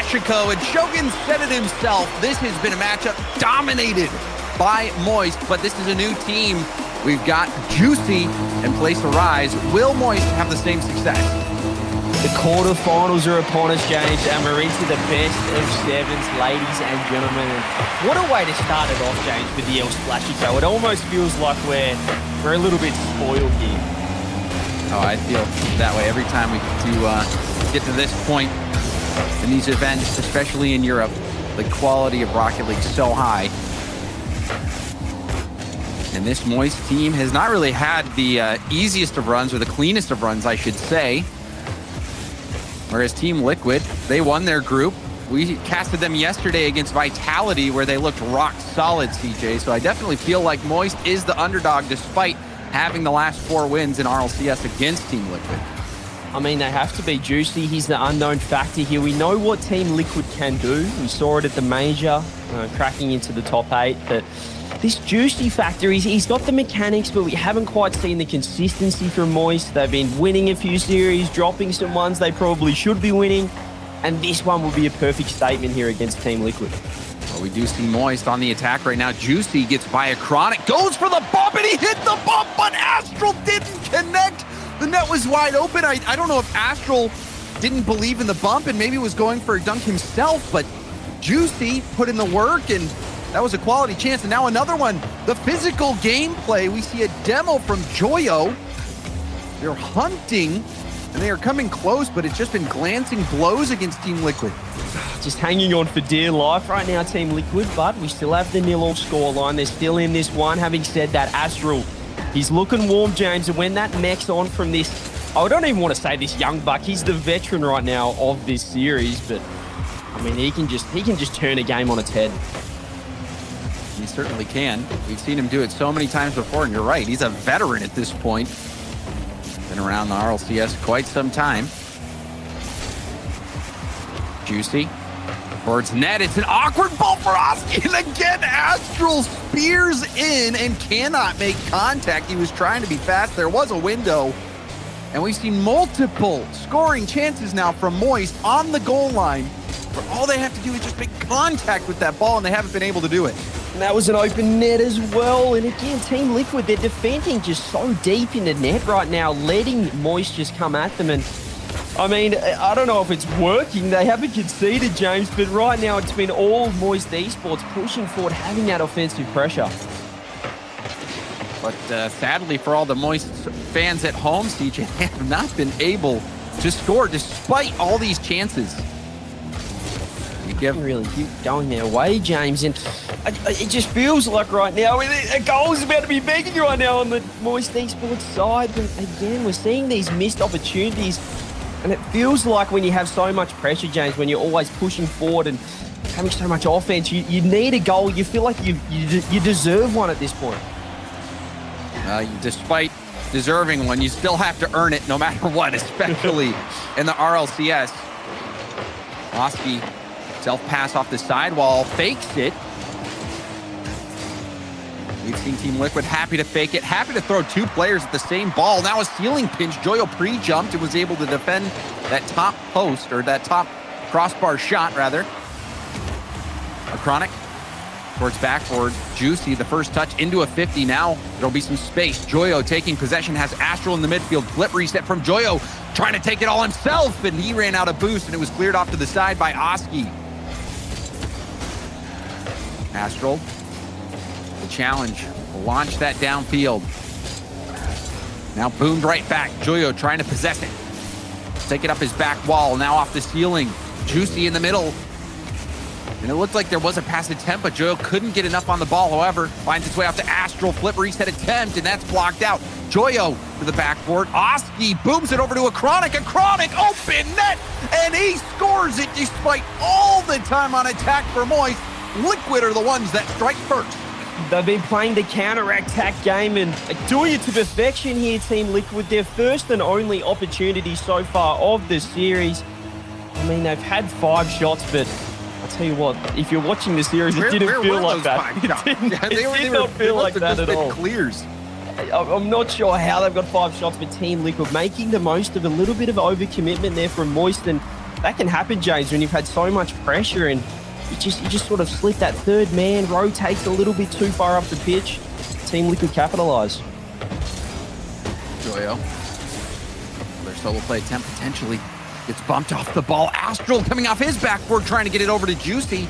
Mexico, and Shogun said it himself. This has been a matchup dominated by Moist, but this is a new team. We've got Juicy and Place to Rise. Will Moist have the same success? The quarterfinals are upon us, James, and we're into the best of sevens, ladies and gentlemen. And what a way to start it off, James, with the El Splashico. It almost feels like we're a little bit spoiled here. Oh, I feel that way every time we get to this point in these events, especially in Europe. The quality of Rocket League so high. And this Moist team has not really had the easiest of runs, or the cleanest of runs, I should say. Whereas Team Liquid, they won their group. We casted them yesterday against Vitality, where they looked rock solid, CJ. So I definitely feel like Moist is the underdog, despite having the last 4 wins in RLCS against Team Liquid. I mean, they have to be Juicy. He's the unknown factor here. We know what Team Liquid can do. We saw it at the major, cracking into the top 8. But this Juicy factor, he's got the mechanics, but we haven't quite seen the consistency from Moist. They've been winning a few series, dropping some ones they probably should be winning. And this one will be a perfect statement here against Team Liquid. Well, we do see Moist on the attack right now. Juicy gets by a Chronic, goes for the bump, and he hit the bump, but Astral didn't connect. The net was wide open. I don't know if Astral didn't believe in the bump and maybe was going for a dunk himself, but Juicy put in the work, and that was a quality chance. And now another one. The physical gameplay. We see a demo from Joyo. They're hunting, and they are coming close, but it's just been glancing blows against Team Liquid. Just hanging on for dear life right now, Team Liquid, but we still have the 0-0 scoreline. They're still in this one. Having said that, Astral, he's looking warm, James, and when that mech's on from this, I don't even want to say this young buck, he's the veteran right now of this series, but I mean, he can just turn a game on its head. He certainly can. We've seen him do it so many times before, and you're right, he's a veteran at this point. Been around the RLCS quite some time. Juicy towards net. It's an awkward ball for Oski, and again, Astral spears in and cannot make contact. He was trying to be fast. There was a window, and we've seen multiple scoring chances now from Moist on the goal line, where all they have to do is just make contact with that ball, and they haven't been able to do it. And that was an open net as well. And again, Team Liquid, they're defending just so deep in the net right now, letting Moist just come at them. And I mean, I don't know if it's working. They haven't conceded, James, but right now it's been all Moist Esports pushing forward, having that offensive pressure. But sadly for all the Moist fans at home, CJ, have not been able to score despite all these chances. Really keep going their way, James, and it just feels like right now a goal is about to be begging right now on the Moist Esports side. But again, we're seeing these missed opportunities, and it feels like when you have so much pressure, James, when you're always pushing forward and having so much offense, you need a goal. You feel like you deserve one at this point. Despite deserving one, you still have to earn it no matter what, especially in the RLCS. Oski self-pass off the sidewall, fakes it. We've seen Team Liquid happy to fake it, happy to throw 2 players at the same ball. Now a ceiling pinch. Joyo pre-jumped and was able to defend that top post, or that top crossbar shot, rather. A Chronic towards backboard. Juicy, the first touch into a 50. Now there'll be some space. Joyo taking possession, has Astral in the midfield. Flip reset from Joyo, trying to take it all himself, and he ran out of boost, and it was cleared off to the side by Oski. Astral, the challenge, launch that downfield. Now boomed right back. Joyo trying to possess it. Take it up his back wall, now off the ceiling. Juicy in the middle. And it looked like there was a pass attempt, but Joyo couldn't get enough on the ball. However, finds its way out to Astral. Flip reset attempt, and that's blocked out. Joyo to the backboard. Oski booms it over to a Chronic open net, and he scores it despite all the time on attack for Moist. Liquid are the ones that strike first. They've been playing the counter-attack game and doing it to perfection here, Team Liquid. Their first and only opportunity so far of the series. I mean, they've had 5 shots, but I'll tell you what, if you're watching the series, it didn't feel like that. It did not feel like that at all. Clears. I'm not sure how they've got 5 shots, but Team Liquid making the most of a little bit of overcommitment there from Moist, and that can happen, James, when you've had so much pressure and you just sort of slip that third man, rotates a little bit too far up the pitch. Team Liquid capitalise. Joyo. Their solo play attempt potentially gets bumped off the ball. Astral coming off his backboard, trying to get it over to Juicy.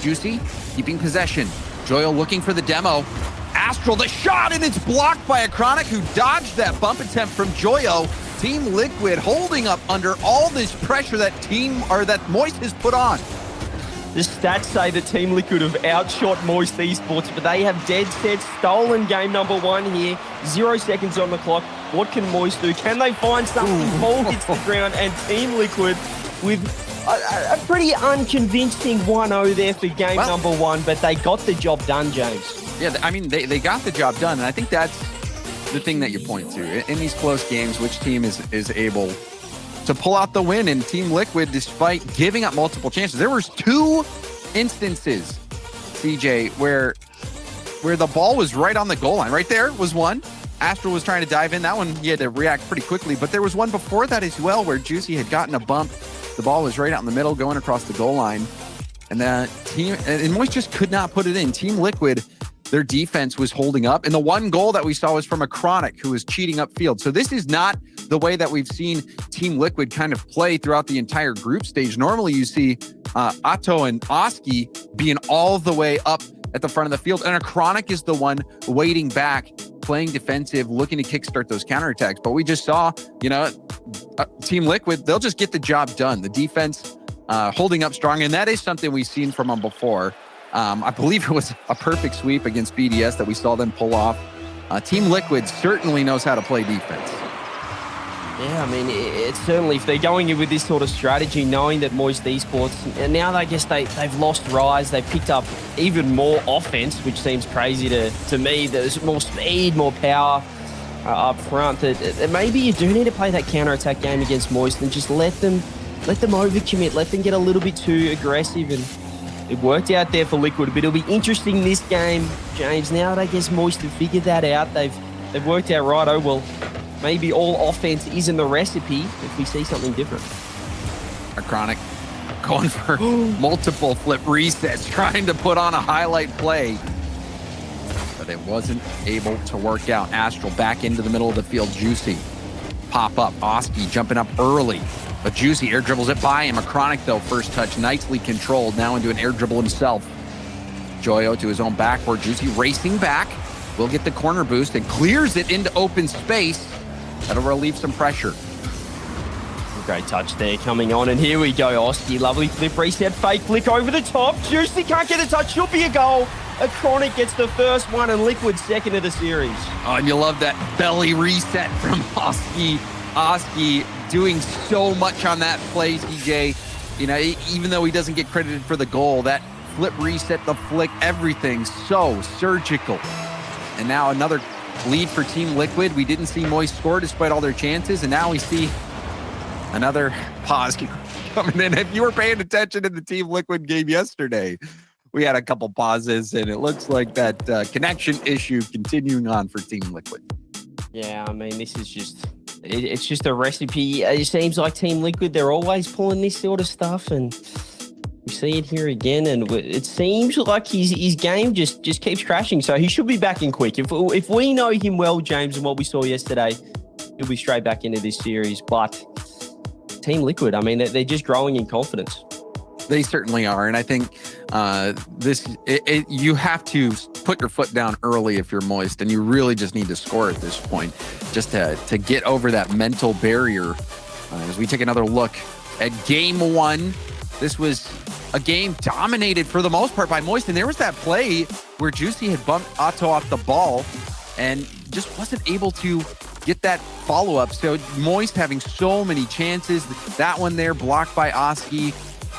Juicy keeping possession. Joyo looking for the demo. Astral, the shot, and it's blocked by a Chronic who dodged that bump attempt from Joyo. Team Liquid holding up under all this pressure that Moist has put on. The stats say that Team Liquid have outshot Moist Esports, but they have dead set stolen game number 1 here. 0 seconds on the clock. What can Moist do? Can they find something? Ball hits the ground, and Team Liquid with a pretty unconvincing 1-0 there for game number 1, but they got the job done, James. Yeah, I mean, they got the job done, and I think that's the thing that you point to. In these close games, which team is able to pull out the win? And Team Liquid, despite giving up multiple chances, there was 2 instances, CJ, where the ball was right on the goal line. Right there was one. Astral was trying to dive in. That one, he had to react pretty quickly. But there was one before that as well where Juicy had gotten a bump. The ball was right out in the middle, going across the goal line. And and Moist just could not put it in. Team Liquid, their defense was holding up. And the one goal that we saw was from a Chronic who was cheating upfield. So this is not the way that we've seen Team Liquid kind of play throughout the entire group stage. Normally you see Atto and Oski being all the way up at the front of the field. And a Chronic is the one waiting back, playing defensive, looking to kickstart those counterattacks. But we just saw, Team Liquid, they'll just get the job done. The defense holding up strong. And that is something we've seen from them before. I believe it was a perfect sweep against BDS that we saw them pull off. Team Liquid certainly knows how to play defense. Yeah, I mean, it's certainly, if they're going in with this sort of strategy, knowing that Moist Esports, and now I guess they've lost Rise, they've picked up even more offense, which seems crazy to me. There's more speed, more power up front. That maybe you do need to play that counter-attack game against Moist and just let them overcommit, let them get a little bit too aggressive. And it worked out there for Liquid, but it'll be interesting this game, James. Now that I guess Moist have figured that out, they've worked out right. Oh, well, maybe all offense isn't the recipe if we see something different. A Chronic going for multiple flip resets, trying to put on a highlight play. But it wasn't able to work out. Astral back into the middle of the field. Juicy pop up. Oski jumping up early. But Juicy air dribbles it by him. A Chronic, though, first touch, nicely controlled. Now into an air dribble himself. Joyo to his own backboard. Juicy racing back. Will get the corner boost and clears it into open space. That'll relieve some pressure. Great touch there coming on. And here we go, Oski. Lovely flip reset. Fake flick over the top. Juicy can't get a touch. Should be a goal. A Chronic gets the first one and Liquid second of the series. Oh, and you love that belly reset from Oski. Oski doing so much on that play, CJ. Even though he doesn't get credited for the goal, that flip reset, the flick, everything so surgical. And now another lead for Team Liquid. We didn't see Moist score despite all their chances, and now we see another pause coming in. If you were paying attention in the Team Liquid game yesterday, we had a couple pauses, and it looks like that connection issue continuing on for Team Liquid. Yeah, I mean, this is it's just a recipe. It seems like Team Liquid, they're always pulling this sort of stuff, and we see it here again, and it seems like his game just keeps crashing. So he should be back in quick. If we know him well, James, and what we saw yesterday, he'll be straight back into this series. But Team Liquid, I mean, they're just growing in confidence. They certainly are, and I think you have to put your foot down early if you're Moist, and you really just need to score at this point, just to get over that mental barrier. As we take another look at game 1, this was a game dominated for the most part by Moist, and there was that play where Juicy had bumped Atto off the ball and just wasn't able to get that follow-up. So Moist having so many chances. That one there blocked by Oski.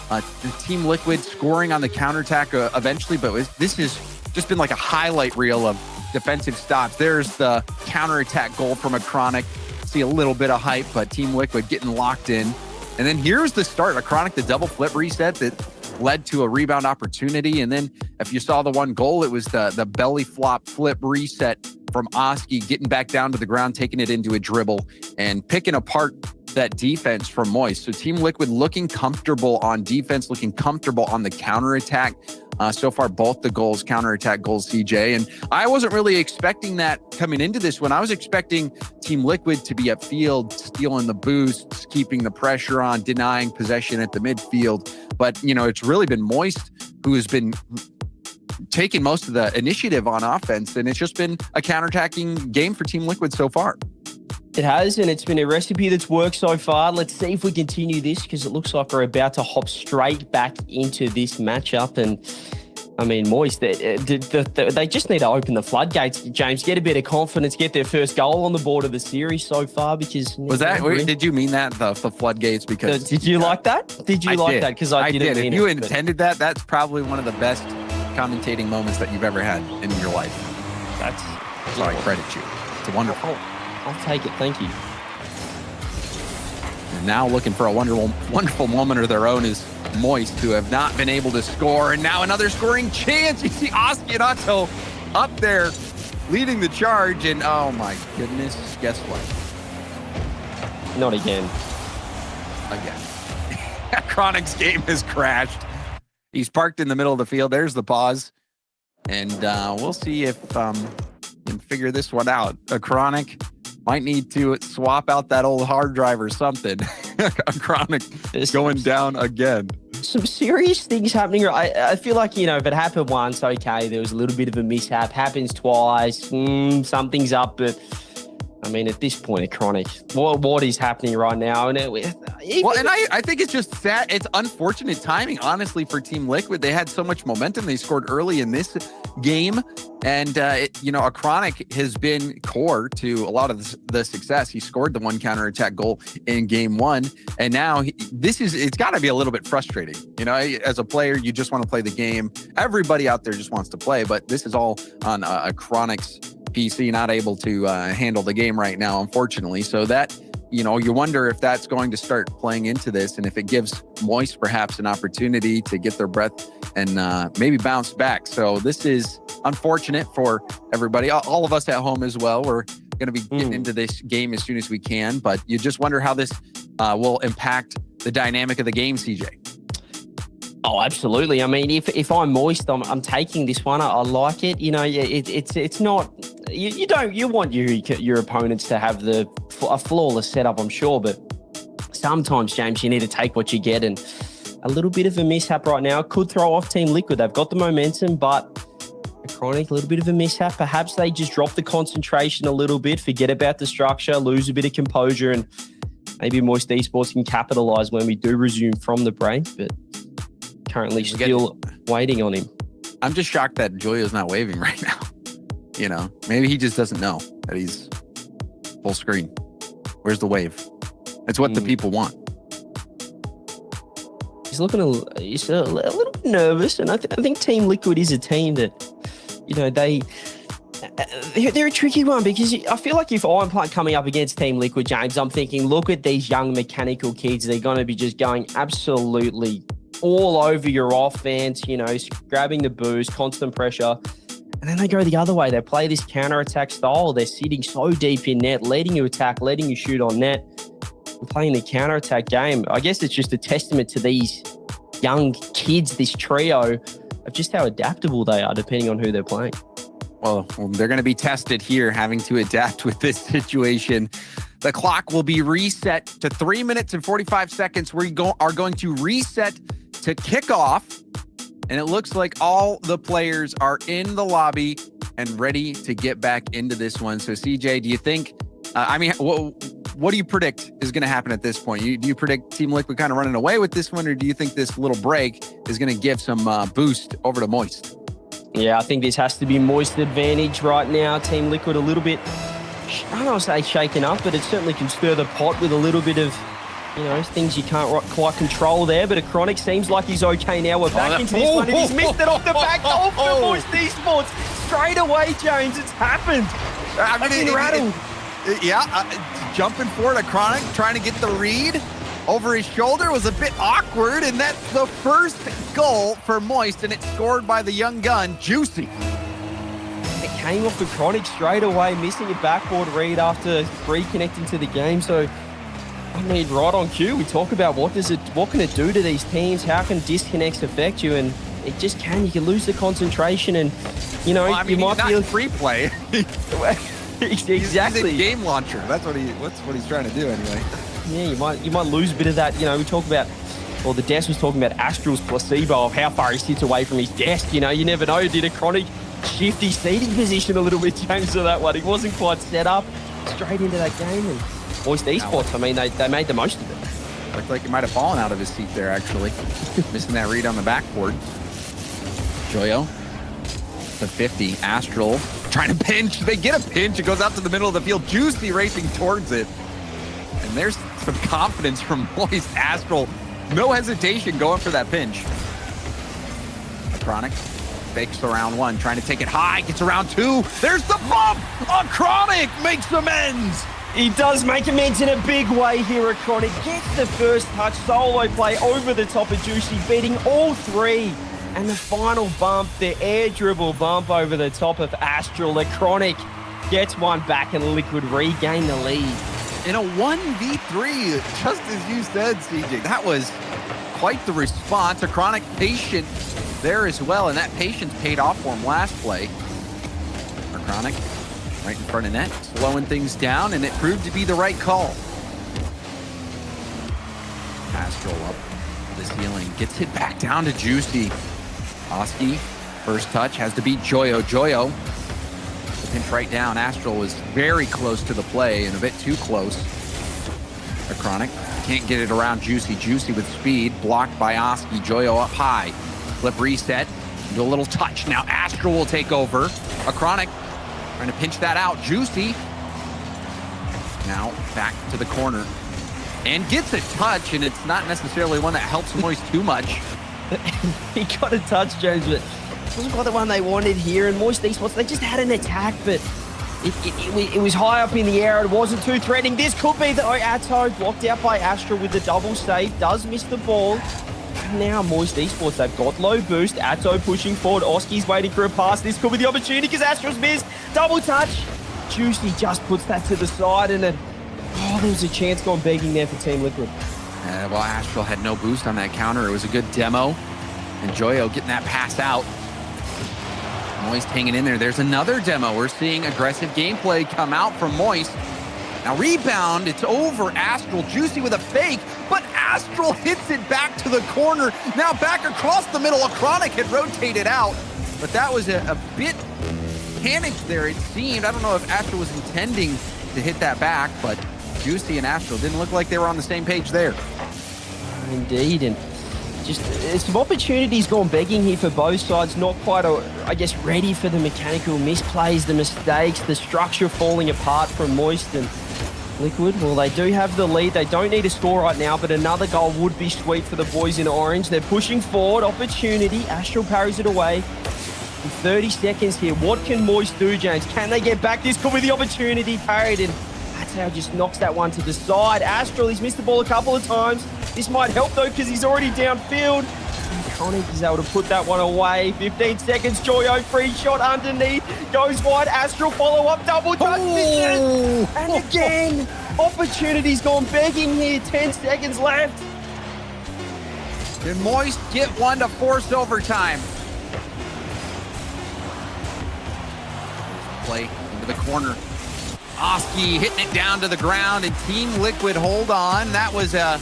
The Team Liquid scoring on the counterattack eventually, but this has just been like a highlight reel of defensive stops. There's the counterattack goal from a Chronic. See a little bit of hype, but Team Liquid getting locked in. And then here's the start. A Chronic, the double flip reset that led to a rebound opportunity. And then if you saw the one goal, it was the belly flop flip reset from Oski, getting back down to the ground, taking it into a dribble and picking apart that defense from Moist. So Team Liquid looking comfortable on defense, looking comfortable on the counterattack. So far, both the goals, counterattack goals, CJ. And I wasn't really expecting that coming into this one. I was expecting Team Liquid to be upfield, stealing the boosts, keeping the pressure on, denying possession at the midfield. But, you know, it's really been Moist who has been taking most of the initiative on offense. And it's just been a counterattacking game for Team Liquid so far. It has, and it's been a recipe that's worked so far. Let's see if we continue this, because it looks like we're about to hop straight back into this matchup. And I mean, Moist, they just need to open the floodgates, James, get a bit of confidence, get their first goal on the board of the series so far. Because did you mean that, the floodgates? Because did you like that? Did you like that? Because I didn't. If you intended that, that's probably one of the best commentating moments that you've ever had in your life. So I credit you. It's wonderful. I'll take it. Thank you. And now looking for a wonderful moment of their own is Moist, who have not been able to score. And now another scoring chance. You see Oskianato up there leading the charge. And oh my goodness, guess what? Not again. Again. Chronic's game has crashed. He's parked in the middle of the field. There's the pause. And we'll see if can figure this one out. A Chronic might need to swap out that old hard drive or something. A Chronic is going down again. Some serious things happening. I feel like, you know, if it happened once, okay, there was a little bit of a mishap. Happens twice, something's up. But I mean, at this point, a Chronic, what is happening right now? And I think it's just sad. It's unfortunate timing, honestly, for Team Liquid. They had so much momentum. They scored early in this game. And, a Chronic has been core to a lot of the success. He scored the one counterattack goal in game one. And now it's got to be a little bit frustrating. You know, as a player, you just want to play the game. Everybody out there just wants to play, but this is all on a Chronic's PC, not able to handle the game right now, unfortunately. So that, you wonder if that's going to start playing into this, and if it gives Moist perhaps an opportunity to get their breath and maybe bounce back. So this is unfortunate for everybody, all of us at home as well. We're going to be getting into this game as soon as we can, but you just wonder how this will impact the dynamic of the game, CJ. Oh, absolutely. I mean, if I'm Moist, I'm taking this one. I like it. You know, it's not. You want your opponents to have a flawless setup, I'm sure, but sometimes, James, you need to take what you get, and a little bit of a mishap right now could throw off Team Liquid. They've got the momentum, but Chronic, a little bit of a mishap. Perhaps they just drop the concentration a little bit, forget about the structure, lose a bit of composure, and maybe Moist Esports can capitalize when we do resume from the break, but currently still waiting on him. I'm just shocked that Julio's not waving right now. You know, maybe he just doesn't know that he's full screen. Where's the wave? It's what the people want. He's a little bit nervous, and I think Team Liquid is a team that, you know, they're a tricky one, because I feel like if I'm coming up against Team Liquid, James, I'm thinking, look at these young mechanical kids. They're going to be just going absolutely all over your offense, you know, grabbing the boost, constant pressure. And then they go the other way. They play this counter-attack style. They're sitting so deep in net, letting you attack, letting you shoot on net, and playing the counter-attack game. I guess it's just a testament to these young kids, this trio, of just how adaptable they are depending on who they're playing. Well, they're going to be tested here, having to adapt with this situation. The clock will be reset to 3 minutes and 45 seconds. We are going to reset to kickoff. And it looks like all the players are in the lobby and ready to get back into this one. So, CJ, do you think, what do you predict is going to happen at this point? Do you predict Team Liquid kind of running away with this one, or do you think this little break is going to give some boost over to Moist? Yeah, I think this has to be Moist advantage right now. Team Liquid a little bit, I don't want to say shaken up, but it certainly can stir the pot with a little bit of, you know, things you can't quite control there. But a Chronic seems like he's okay now. We're back into this one, and he's missed it off the back goal for Moist Esports. Straight away, James, it's happened. I've been rattled. Jumping forward, a Chronic trying to get the read over his shoulder was a bit awkward, and that's the first goal for Moist, and it's scored by the young gun, Juicy. It came off the Chronic straight away, missing a backboard read after reconnecting to the game. So I mean, right on cue, we talk about what can it do to these teams? How can disconnects affect you? And it just can. You can lose the concentration, and you know, Well, I mean, you might he's feel not free play. exactly. He's a game launcher. That's what he's trying to do anyway. Yeah, you might lose a bit of that. You know, we talk about, well, the desk was talking about Astral's placebo of how far he sits away from his desk. You know, you never know. Did a Chronic shift his seating position a little bit, James, for that one? He wasn't quite set up. Straight into that game, and Moist Esports, I mean, they made the most of it. Looked like he might have fallen out of his seat there, actually. Missing that read on the backboard. Joyo, the 50. Astral trying to pinch. They get a pinch. It goes out to the middle of the field. Juicy racing towards it. And there's some confidence from Moist. Astral, no hesitation going for that pinch. Chronic fakes around one, trying to take it high, gets around two. There's the bump! Chronic makes amends! He does make amends in a big way here. Chronic gets the first touch, solo play over the top of Juicy, beating all three. And the final bump, the air dribble bump over the top of Astral. Chronic gets one back, and Liquid regain the lead. In a 1v3, just as you said, CJ, that was quite the response. Chronic patient there as well, and that patience paid off for him last play. Chronic right in front of net, slowing things down, and it proved to be the right call. Astral up the ceiling, gets it back down to Juicy. Oski, first touch, has to beat Joyo. Joyo, the pinch right down. Astral was very close to the play and a bit too close. Chronic can't get it around Juicy. Juicy with speed, blocked by Oski. Joyo up high. Flip reset, do a little touch. Now Astral will take over. Chronic trying to pinch that out. Juicy now back to the corner and gets a touch, and it's not necessarily one that helps Moist too much. He got a touch, James, but it wasn't quite the one they wanted here. And Moist Esports, they just had an attack, but it was high up in the air. It wasn't too threatening. This could be the Atto, blocked out by Astral with the double save. Does miss the ball. Now Moist Esports, they've got low boost. Atto pushing forward. Oski's waiting for a pass. This could be the opportunity because Astral's missed. Double touch. Juicy just puts that to the side, and then, there was a chance gone begging there for Team Liquid. Well, Astral had no boost on that counter. It was a good demo. And Joyo getting that pass out. Moist hanging in there. There's another demo. We're seeing aggressive gameplay come out from Moist. Now rebound, it's over. Astral, Juicy with a fake, but Astral hits it back to the corner. Now back across the middle. Chronic had rotated out, but that was a bit panicked there, it seemed. I don't know if Astral was intending to hit that back, but Juicy and Astral didn't look like they were on the same page there. Indeed, and just some opportunities gone begging here for both sides. Not quite, ready for the mechanical misplays, the mistakes, the structure falling apart from Moist and Liquid. Well, they do have the lead. They don't need a score right now, but another goal would be sweet for the boys in orange. They're pushing forward. Opportunity. Astral parries it away. In 30 seconds here. What can Moist do, James? Can they get back? This could be the opportunity. Parried, and Atao just knocks that one to the side. Astral, he's missed the ball a couple of times. This might help, though, because he's already downfield. Chronic is able to put that one away. 15 seconds. Joyo, free shot underneath. Goes wide. Astral follow-up. Double touch. And again, opportunities gone begging here. 10 seconds left. Can Moist get one to force overtime? Play into the corner. Oski hitting it down to the ground, and Team Liquid hold on. That was a...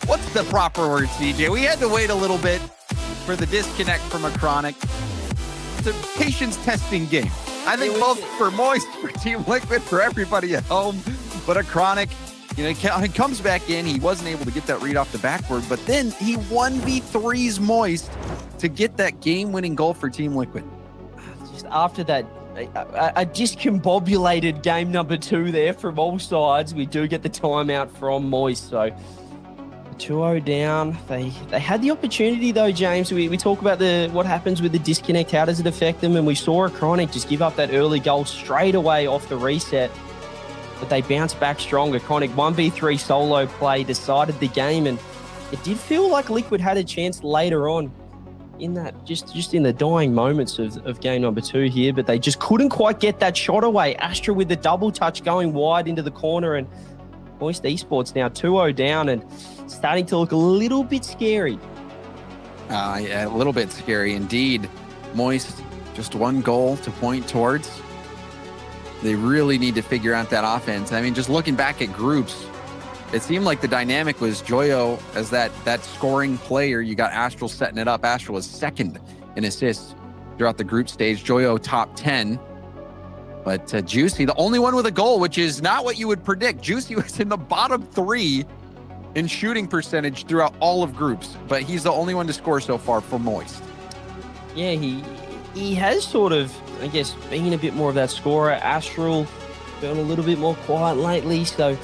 what's the proper word, CJ? We had to wait a little bit for the disconnect from Chronic. It's a patience testing game. I think both for Moist, for Team Liquid, for everybody at home. But Chronic, he comes back in. He wasn't able to get that read off the backboard, but then he 1v3s Moist to get that game-winning goal for Team Liquid. Just after that, a discombobulated game number 2 there from all sides. We do get the timeout from Moist, so 2-0 down. They had the opportunity though, James. We talk about what happens with the disconnect. How does it affect them? And we saw Chronic just give up that early goal straight away off the reset. But they bounced back stronger. Chronic 1v3 solo play decided the game, and it did feel like Liquid had a chance later on in that, just in the dying moments of game number 2 here, but they just couldn't quite get that shot away. Astra with the double touch going wide into the corner, and Moist Esports now 2-0 down and starting to look a little bit scary. Yeah, a little bit scary indeed. Moist, just one goal to point towards. They really need to figure out that offense. I mean, just looking back at groups, it seemed like the dynamic was Joyo as that scoring player. You got Astral setting it up. Astral was second in assists throughout the group stage. Joyo top 10. But Juicy, the only one with a goal, which is not what you would predict. Juicy was in the bottom 3 in shooting percentage throughout all of groups, but he's the only one to score so far for Moist. Yeah, he has sort of, I guess, been a bit more of that scorer. Astral been a little bit more quiet lately, so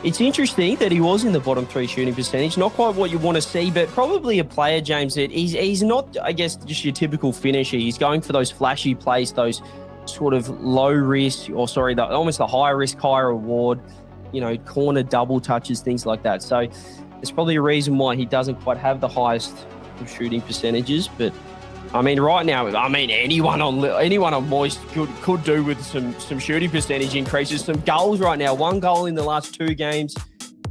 it's interesting that he was in the bottom 3 shooting percentage. Not quite what you want to see, but probably a player, James, that he's not, I guess, just your typical finisher. He's going for those flashy plays, those sort of low risk, or sorry, almost the high risk, high reward, corner double touches, things like that. So there's probably a reason why he doesn't quite have the highest shooting percentages. But I mean, right now, anyone on Moist could do with some shooting percentage increases, some goals right now. 1 goal in the last 2 games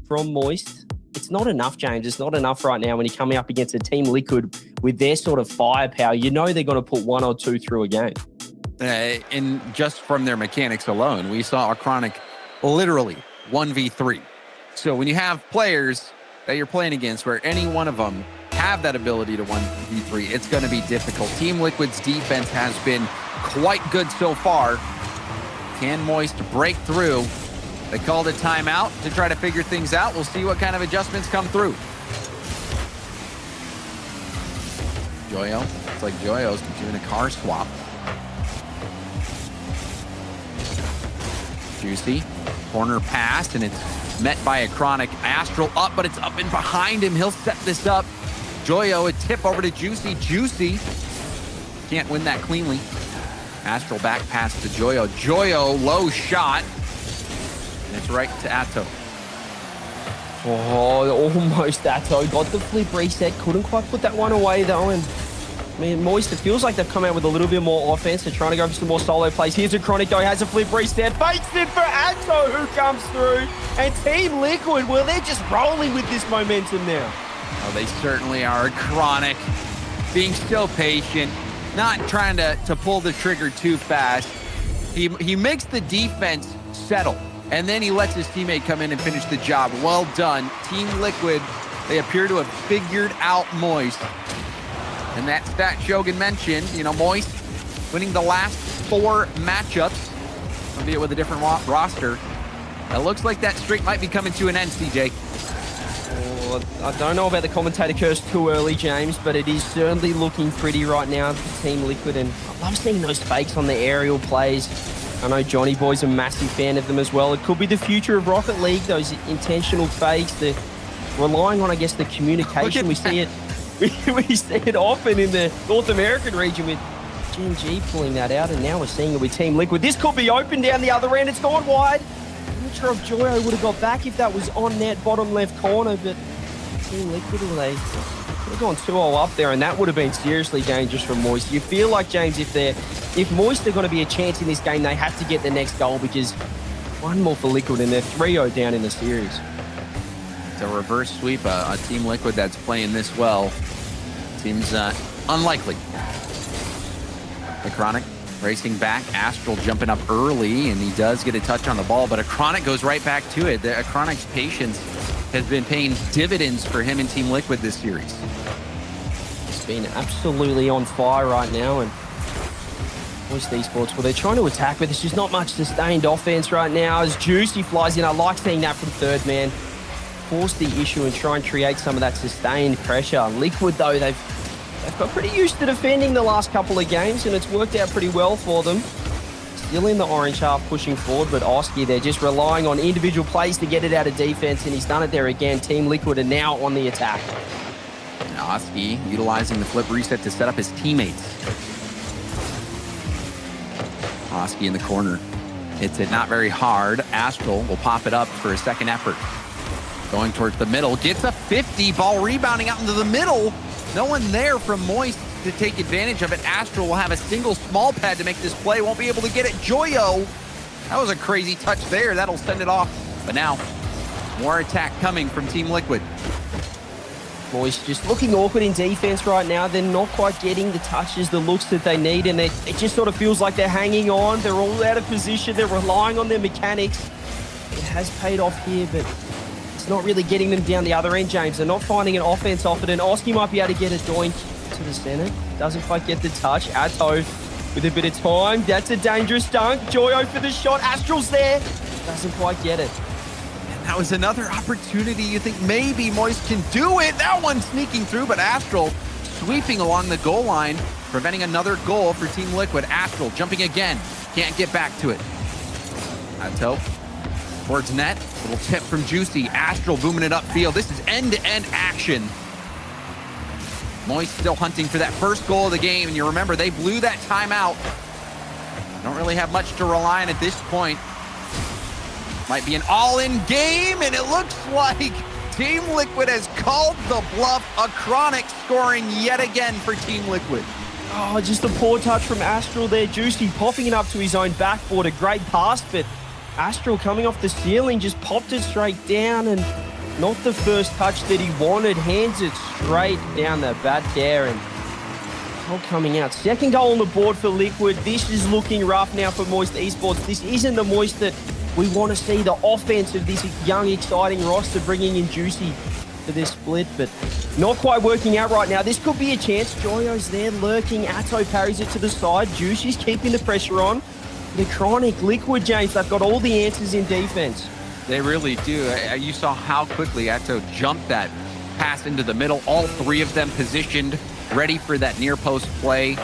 from Moist. It's not enough, James. It's not enough right now when you're coming up against a Team Liquid with their sort of firepower. They're going to put 1 or 2 through a game. And just from their mechanics alone, we saw Chronic literally 1v3. So when you have players that you're playing against where any one of them have that ability to 1v3, it's going to be difficult. Team Liquid's defense has been quite good so far. Can Moist break through? They called a timeout to try to figure things out. We'll see what kind of adjustments come through. Joyo, it's like Joyo's doing a car swap. Juicy, corner pass, and it's met by a Chronic. Astral up, but it's up and behind him. He'll set this up. Joyo, a tip over to Juicy. Juicy can't win that cleanly. Astral back pass to Joyo. Joyo, low shot, and it's right to Atto. Oh, almost Atto. Got the flip reset. Couldn't quite put that one away, though, and Moist, it feels like they've come out with a little bit more offense. They're trying to go for some more solo plays. Here's a Chronic, though. He has a flip reset. Fakes it for Atto, who comes through. And Team Liquid, well, they're just rolling with this momentum now. Oh, they certainly are. Chronic being so patient, not trying to pull the trigger too fast. He makes the defense settle, and then he lets his teammate come in and finish the job. Well done. Team Liquid, they appear to have figured out Moist. And that stat Shogun mentioned, Moist winning the last 4 matchups, albeit with a different roster. It looks like that streak might be coming to an end, CJ. Oh, I don't know about the commentator curse too early, James, but it is certainly looking pretty right now for Team Liquid. And I love seeing those fakes on the aerial plays. I know Johnny Boy's a massive fan of them as well. It could be the future of Rocket League, those intentional fakes. They're relying on, I guess, the communication. We see it. We see it often in the North American region with GMG pulling that out, and now we're seeing it with Team Liquid. This could be open down the other end. It's gone wide. I'm not sure if Joyo would have got back if that was on net bottom left corner, but Team Liquid, they could have gone 2-0 up there, and that would have been seriously dangerous for Moist. You feel like, James, if Moist are going to be a chance in this game, they have to get the next goal, because one more for Liquid, and they're 3-0 down in the series. It's a reverse sweep, a Team Liquid that's playing this well. Seems unlikely. The Chronic racing back. Astral jumping up early, and he does get a touch on the ball, but a Chronic goes right back to it. A Chronic's patience has been paying dividends for him and Team Liquid this series. He's been absolutely on fire right now, and Moist Esports, well, they're trying to attack, but there's just not much sustained offense right now. As Juicy flies in, I like seeing that from third man. Force the issue and try and create some of that sustained pressure. Liquid, though, they've got pretty used to defending the last couple of games, and it's worked out pretty well for them. Still in the orange half, pushing forward, but Oski, they're just relying on individual plays to get it out of defense, and he's done it there again. Team Liquid are now on the attack. Oski utilizing the flip reset to set up his teammates. Oski in the corner. Hits it not very hard. Astral will pop it up for a second effort. Going towards the middle, gets a 50, ball rebounding out into the middle. No one there from Moist to take advantage of it. Astral will have a single small pad to make this play, won't be able to get it. Joyo, that was a crazy touch there. That'll send it off. But now, More attack coming from Team Liquid. Moist just looking awkward in defense right now. They're not quite getting the touches, the looks that they need, and it just sort of feels like they're hanging on. They're all out of position. They're relying on their mechanics. It has paid off here, but it's not really getting them down the other end, James. They're not finding an offense off it, and Oski might be able to get a doink to the center. Doesn't quite get the touch. Atto with a bit of time. That's a dangerous dunk. Joyo for the shot. Astral's there. Doesn't quite get it. That was another opportunity. You think maybe Moist can do it. That one sneaking through, but Astral sweeping along the goal line, preventing another goal for Team Liquid. Astral jumping again. Can't get back to it. Atto towards net. Little tip from Juicy. Astral booming it upfield. This is end-to-end action. Moist still hunting for that first goal of the game, and you remember they blew that timeout. Don't really have much to rely on at this point. Might be an all-in game, and it looks like Team Liquid has called the bluff. A Chronic scoring yet again for Team Liquid. Oh, just a poor touch from Astral there. Juicy popping it up to his own backboard. A great pass, but Astral coming off the ceiling just popped it straight down, and not the first touch that he wanted. Hands it straight down the bat there, and goal coming out. Second goal on the board for Liquid. This is looking rough now for Moist Esports. This isn't the Moist that we want to see, the offense of this young, exciting roster, bringing in Juicy for this split, but not quite working out right now. This could be a chance. Joyo's there lurking. Atto parries it to the side. Juicy's keeping the pressure on. The Chronic, Liquid, James, they've got all the answers in defense. They really do. You saw how quickly Atto jumped that pass into the middle. All three of them positioned, ready for that near post play.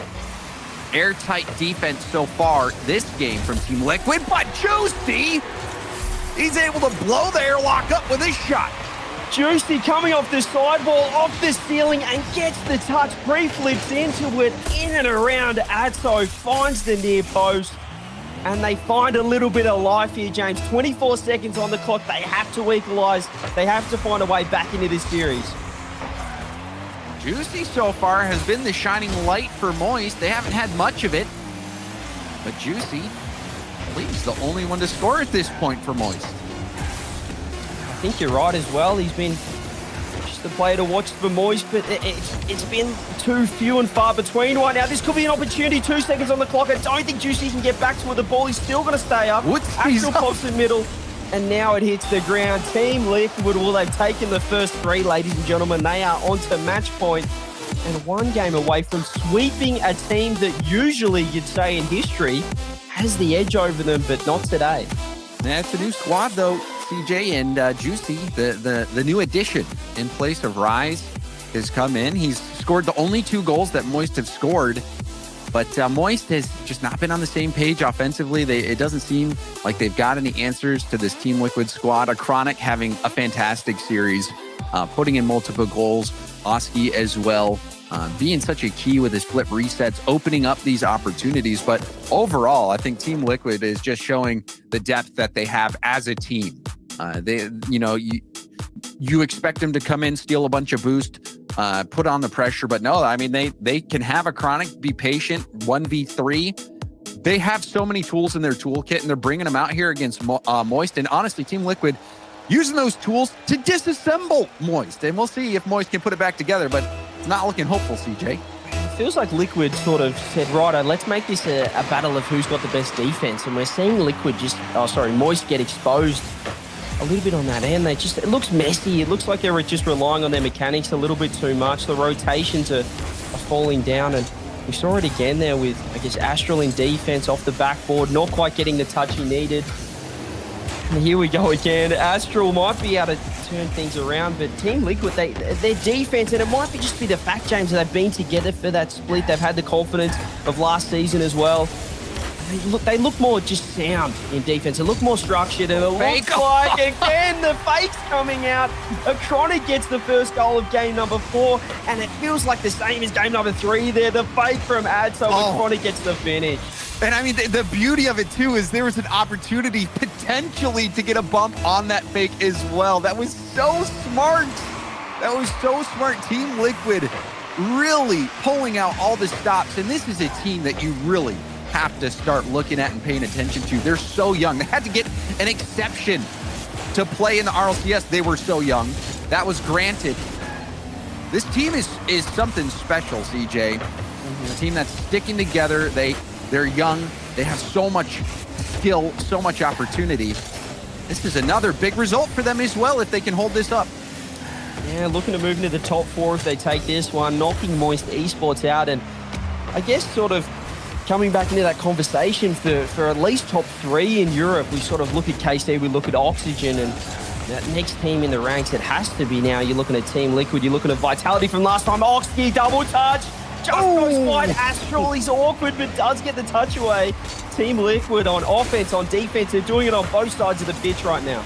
Airtight defense so far this game from Team Liquid, but Juicy, he's able to blow the airlock up with his shot. Juicy coming off the sidewall, off the ceiling, and gets the touch. Pre-flips into it, in and around Atto, finds the near post, and they find a little bit of life here, James. 24 seconds on the clock. They have to equalize. They have to find a way back into this series. Juicy so far has been the shining light for Moist. They haven't had much of it, but Juicy, I believe, is the only one to score at this point for Moist. I think you're right as well. He's been just a player to watch for Moist, but it's been too few and far between right now. This could be an opportunity. 2 seconds on the clock. I don't think Juicy can get back to where the ball. He's still going to stay up. Actual pops in middle, and now it hits the ground. Team Liquid, well, they've taken the first three, ladies and gentlemen. They are onto match point and one game away from sweeping a team that usually, you'd say in history, has the edge over them, but not today. That's a new squad, though, CJ, and Juicy, the new addition in place of Rise, has come in. He's scored the only 2 goals that Moist have scored, but Moist has just not been on the same page offensively. It doesn't seem like they've got any answers to this Team Liquid squad. A Chronic having a fantastic series, putting in multiple goals. Oski as well, being such a key with his flip resets, opening up these opportunities. But overall, I think Team Liquid is just showing the depth that they have as a team. You expect them to come in, steal a bunch of boost, put on the pressure, but no, I mean, they can have a Chronic, be patient, 1v3. They have so many tools in their toolkit, and they're bringing them out here against Moist. And honestly, Team Liquid using those tools to disassemble Moist. And we'll see if Moist can put it back together, but it's not looking hopeful, CJ. It feels like Liquid sort of said, right, let's make this a battle of who's got the best defense. And we're seeing Moist get exposed a little bit on that end. It looks messy. It looks like they're just relying on their mechanics a little bit too much. The rotations are falling down, and we saw it again there with, I guess, Astral in defense off the backboard, not quite getting the touch he needed. And here we go again. Astral might be able to turn things around, but Team Liquid, their defense, and it might just be the fact, James, that they've been together for that split. They've had the confidence of last season as well. They look more just sound in defense. They look more structured, and it looks like, again, the fake's coming out. A Chronic gets the first goal of game number 4, and it feels like the same as game number 3 there. The fake from Adso, and Chronic gets the finish. And I mean, the beauty of it, too, is there was an opportunity potentially to get a bump on that fake as well. That was so smart. That was so smart. Team Liquid really pulling out all the stops, and this is a team that you really have to start looking at and paying attention to. They're so young. They had to get an exception to play in the RLCS. They were so young. That was granted. This team is something special, CJ. A team that's sticking together. They're young. They have so much skill, so much opportunity. This is another big result for them as well if they can hold this up. Yeah, looking to move into the top 4 if they take this one, knocking Moist Esports out. And I guess sort of coming back into that conversation for at least top 3 in Europe. We sort of look at KC, we look at Oxygen, and that next team in the ranks, it has to be now. You're looking at Team Liquid, you're looking at Vitality from last time. Oxy, double touch. Just goes wide. Astral, he's awkward, but does get the touch away. Team Liquid on offense, on defense, they're doing it on both sides of the pitch right now.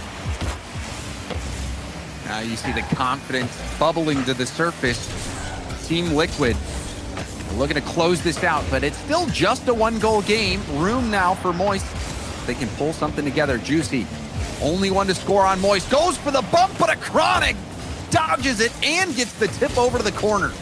Now you see the confidence bubbling to the surface. Team Liquid looking to close this out, but it's still just a 1-goal game. Room now for Moist. They can pull something together. Juicy, only one to score on Moist. Goes for the bump, but a Chronic dodges it and gets the tip over to the corner.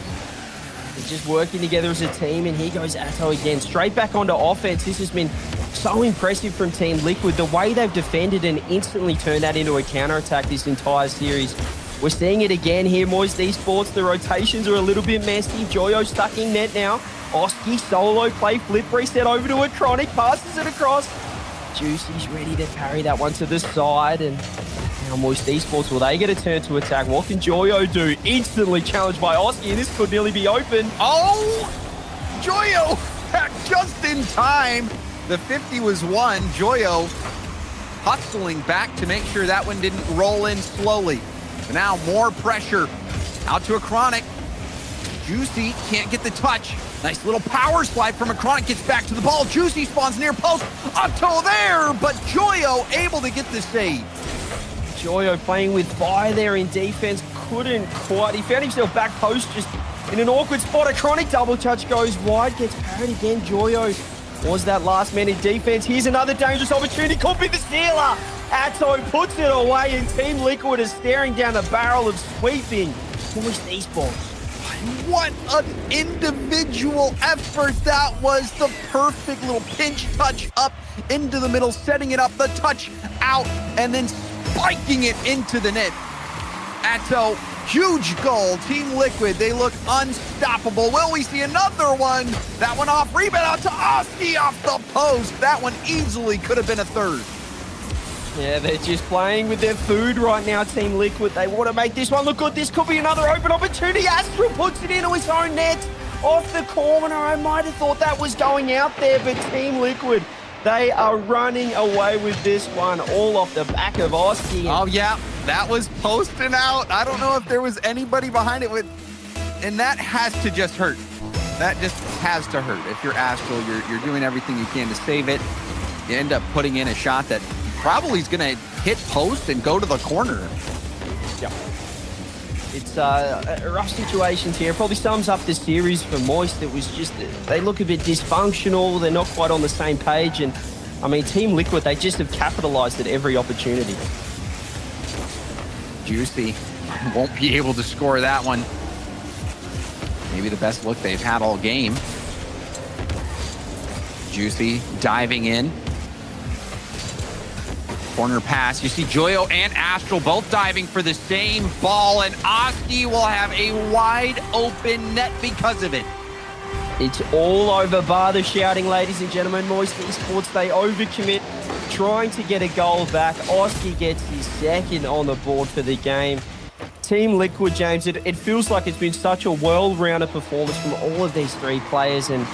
They're just working together as a team, and here goes Atto again. Straight back onto offense. This has been so impressive from Team Liquid. The way they've defended and instantly turned that into a counterattack this entire series. We're seeing it again here, Moist Esports. The rotations are a little bit messy. Joyo stuck in net now. Oski solo play, flip reset over to a Chronic, passes it across. Juicy's ready to carry that one to the side, and now Moist Esports, will they get a turn to attack? What can Joyo do? Instantly challenged by Oski, and this could nearly be open. Oh! Joyo just in time. The 50 was won. Joyo hustling back to make sure that one didn't roll in slowly. But now more pressure. Out to a Chronic. Juicy can't get the touch. Nice little power slide from a Chronic, gets back to the ball. Juicy spawns near post. Otto there, but Joyo able to get the save. Joyo playing with fire there in defense. Couldn't quite. He found himself back post just in an awkward spot. A Chronic double touch goes wide, gets parried again. Joyo was that last man in defense. Here's another dangerous opportunity. Could be the stealer. Atto puts it away, and Team Liquid is staring down the barrel of sweeping Moist Esports. What an individual effort that was. The perfect little pinch touch up into the middle, setting it up, the touch out, and then spiking it into the net. Atto, huge goal. Team Liquid, they look unstoppable. Will we see another one? That one off, rebound out to Oski off the post. That one easily could have been a third. Yeah, they're just playing with their food right now, Team Liquid. They want to make this one look good. This could be another open opportunity. Astral puts it into his own net off the corner. I might have thought that was going out there, but Team Liquid, they are running away with this one, all off the back of Oski. Oh, yeah, that was posting out. I don't know if there was anybody behind it, and that has to just hurt. That just has to hurt. If you're Astral, you're doing everything you can to save it. You end up putting in a shot that probably is going to hit post and go to the corner. Yeah. It's a rough situations here. Probably sums up the series for Moist. It was just, they look a bit dysfunctional. They're not quite on the same page. And, I mean, Team Liquid, they just have capitalized at every opportunity. Juicy won't be able to score that one. Maybe the best look they've had all game. Juicy diving in. Corner pass. You see Joyo and Astral both diving for the same ball, and Oski will have a wide open net because of it. It's all over bar the shouting, ladies and gentlemen. Moist Esports, they overcommit, trying to get a goal back. Oski gets his second on the board for the game. Team Liquid, James, it feels like it's been such a well-rounded performance from all of these three players, and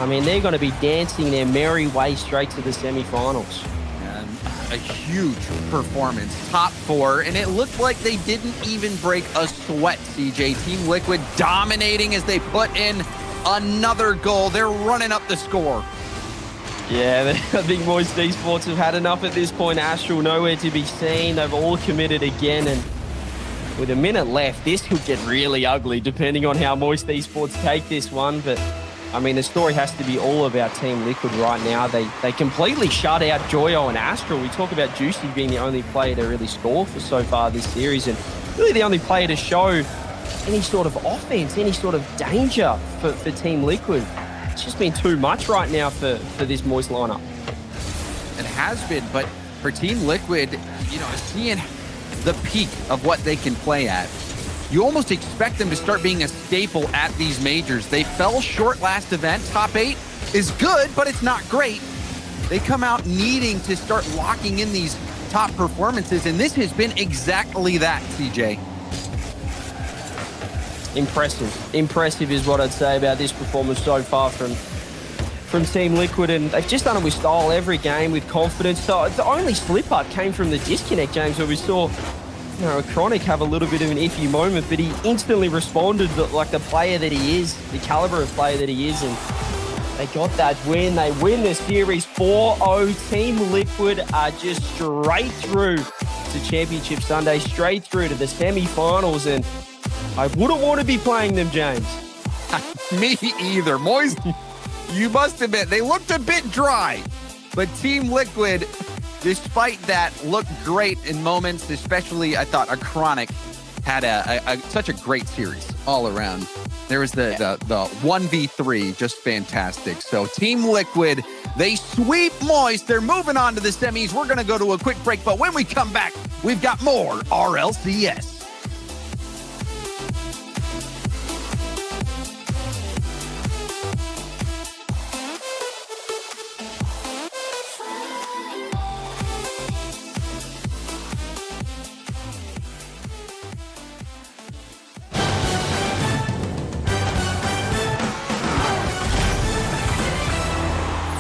I mean, they're going to be dancing their merry way straight to the semifinals. A huge performance, top 4, and it looked like they didn't even break a sweat, CJ. Team Liquid dominating as they put in another goal. They're running up the score. Yeah, I think Moist Esports have had enough at this point. Astral nowhere to be seen. They've all committed again, and with a minute left, this could get really ugly depending on how Moist Esports take this one, but I mean, the story has to be all about Team Liquid right now. They completely shut out Joyo and Astral. We talk about Juicy being the only player to really score for so far this series, and really the only player to show any sort of offense, any sort of danger for Team Liquid. It's just been too much right now for this Moist lineup. It has been, but for Team Liquid, you know, seeing the peak of what they can play at. You almost expect them to start being a staple at these majors. They fell short last event. Top 8 is good, but it's not great. They come out needing to start locking in these top performances, and this has been exactly that, CJ. Impressive is what I'd say about this performance so far from Team Liquid, and they've just done it with style every game, with confidence. So the only slip-up came from the disconnect, James, where we saw Chronic have a little bit of an iffy moment, but he instantly responded like the player that he is, the caliber of player that he is, and they got that win. They win the series 4-0. Team Liquid are just straight through to Championship Sunday, straight through to the semi-finals, and I wouldn't want to be playing them, James. Me either. Moise, you must admit, they looked a bit dry, but Team Liquid, despite that, looked great in moments, especially I thought Chronic had such a great series all around. There was the 1v3, just fantastic. So Team Liquid, they sweep Moist. They're moving on to the semis. We're going to go to a quick break, but when we come back, we've got more RLCS.